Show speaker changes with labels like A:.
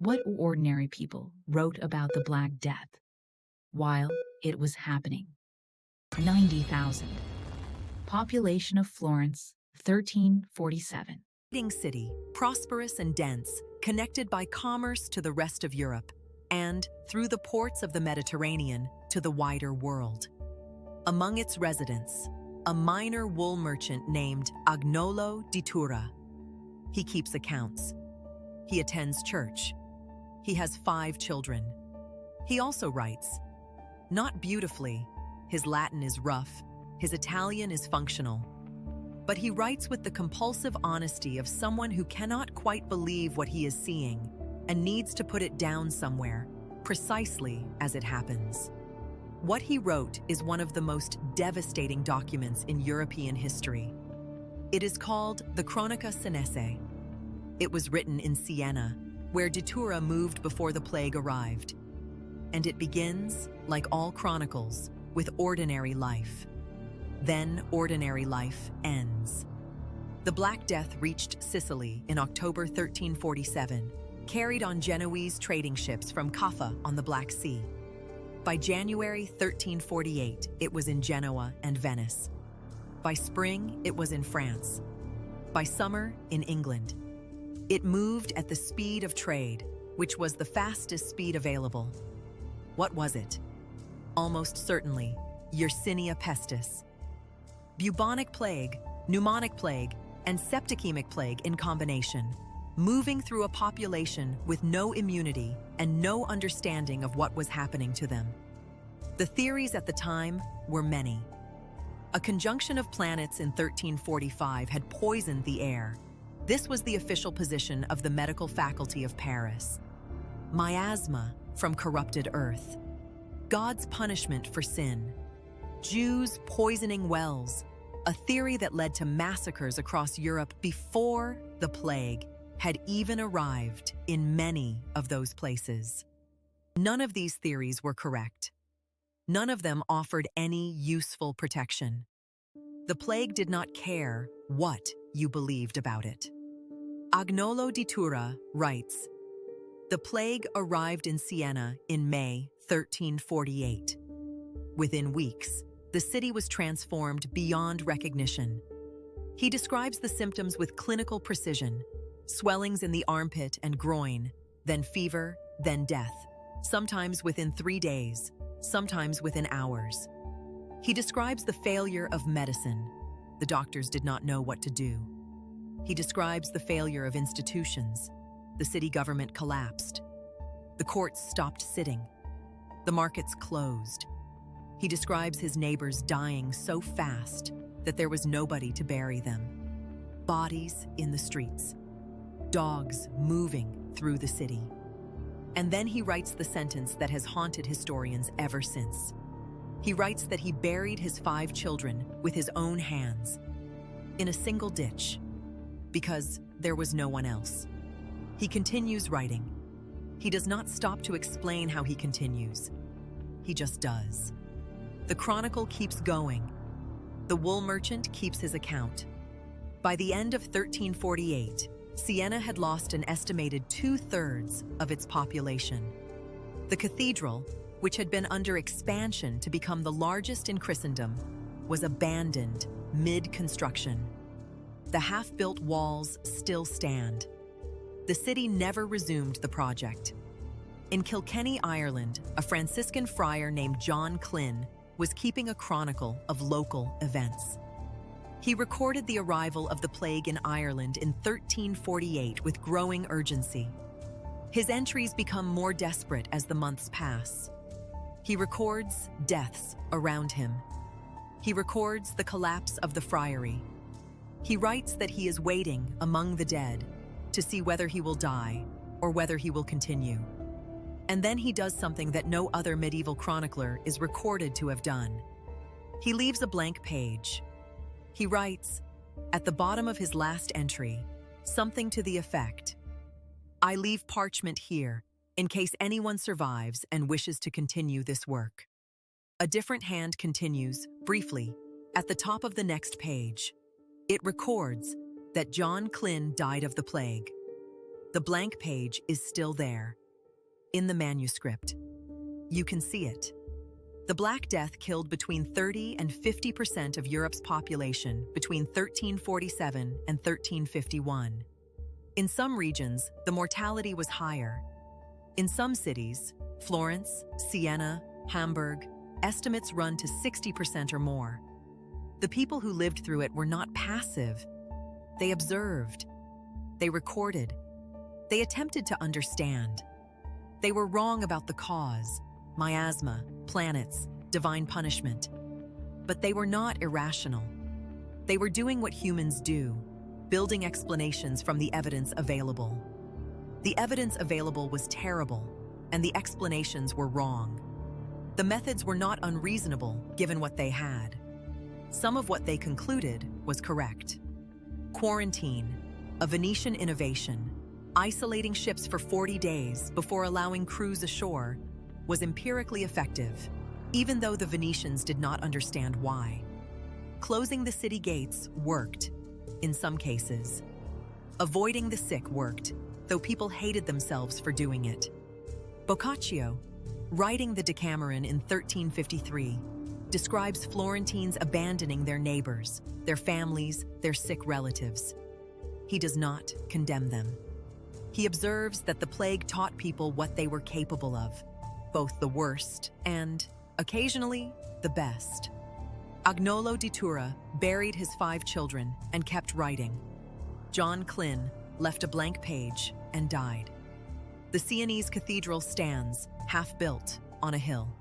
A: What ordinary people wrote about the Black Death while it was happening? 90,000. Population of Florence, 1347.
B: City, prosperous and dense, connected by commerce to the rest of Europe, and, through the ports of the Mediterranean, to the wider world. Among its residents, a minor wool merchant named Agnolo di Tura. He keeps accounts. He attends church. He has 5 children. He also writes. Not beautifully, his Latin is rough, his Italian is functional. But he writes with the compulsive honesty of someone who cannot quite believe what he is seeing and needs to put it down somewhere, precisely as it happens. What he wrote is one of the most devastating documents in European history. It is called the Chronica Senese. It was written in Siena, where di Tura moved before the plague arrived. And it begins, like all chronicles, with ordinary life. Then ordinary life ends. The Black Death reached Sicily in October 1347, carried on Genoese trading ships from Caffa on the Black Sea. By January 1348, it was in Genoa and Venice. By spring, it was in France. By summer, in England. It moved at the speed of trade, which was the fastest speed available. What was it? Almost certainly, Yersinia pestis. Bubonic plague, pneumonic plague, and septicemic plague in combination, moving through a population with no immunity and no understanding of what was happening to them. The theories at the time were many. A conjunction of planets in 1345 had poisoned the air. This was the official position of the medical faculty of Paris. Miasma from corrupted earth. God's punishment for sin. Jews poisoning wells. A theory that led to massacres across Europe before the plague had even arrived in many of those places. None of these theories were correct. None of them offered any useful protection. The plague did not care what you believed about it. Agnolo di Tura writes, "The plague arrived in Siena in May 1348. Within weeks, the city was transformed beyond recognition. He describes the symptoms with clinical precision: swellings in the armpit and groin, then fever, then death, sometimes within 3 days, sometimes within hours. He describes the failure of medicine. The doctors did not know what to do. He describes the failure of institutions. The city government collapsed. The courts stopped sitting. The markets closed. He describes his neighbors dying so fast that there was nobody to bury them. Bodies in the streets. Dogs moving through the city." And then he writes the sentence that has haunted historians ever since. He writes that he buried his 5 children with his own hands in a single ditch because there was no one else. He continues writing. He does not stop to explain how he continues. He just does. The chronicle keeps going. The wool merchant keeps his account. By the end of 1348, Siena had lost an estimated 2/3 of its population. The cathedral, which had been under expansion to become the largest in Christendom, was abandoned mid-construction. The half-built walls still stand. The city never resumed the project. In Kilkenny, Ireland, a Franciscan friar named John Clynn was keeping a chronicle of local events. He recorded the arrival of the plague in Ireland in 1348 with growing urgency. His entries become more desperate as the months pass. He records deaths around him. He records the collapse of the friary. He writes that he is waiting among the dead to see whether he will die or whether he will continue. And then he does something that no other medieval chronicler is recorded to have done. He leaves a blank page. He writes, at the bottom of his last entry, something to the effect, "I leave parchment here in case anyone survives and wishes to continue this work." A different hand continues, briefly, at the top of the next page. It records that John Clynn died of the plague. The blank page is still there, in the manuscript. You can see it. The Black Death killed between 30 and 50% of Europe's population between 1347 and 1351. In some regions, the mortality was higher. In some cities, Florence, Siena, Hamburg, estimates run to 60% or more. The people who lived through it were not passive. They observed. They recorded. They attempted to understand. They were wrong about the cause, miasma, planets, divine punishment. But they were not irrational. They were doing what humans do, building explanations from the evidence available. The evidence available was terrible, and the explanations were wrong. The methods were not unreasonable, given what they had. Some of what they concluded was correct. Quarantine, a Venetian innovation, isolating ships for 40 days before allowing crews ashore, was empirically effective, even though the Venetians did not understand why. Closing the city gates worked, in some cases. Avoiding the sick worked, though people hated themselves for doing it. Boccaccio, writing the Decameron in 1353, describes Florentines abandoning their neighbors, their families, their sick relatives. He does not condemn them. He observes that the plague taught people what they were capable of, both the worst and, occasionally, the best. Agnolo di Tura buried his 5 children and kept writing. John Clynn left a blank page and died. The Sienese Cathedral stands, half-built, on a hill.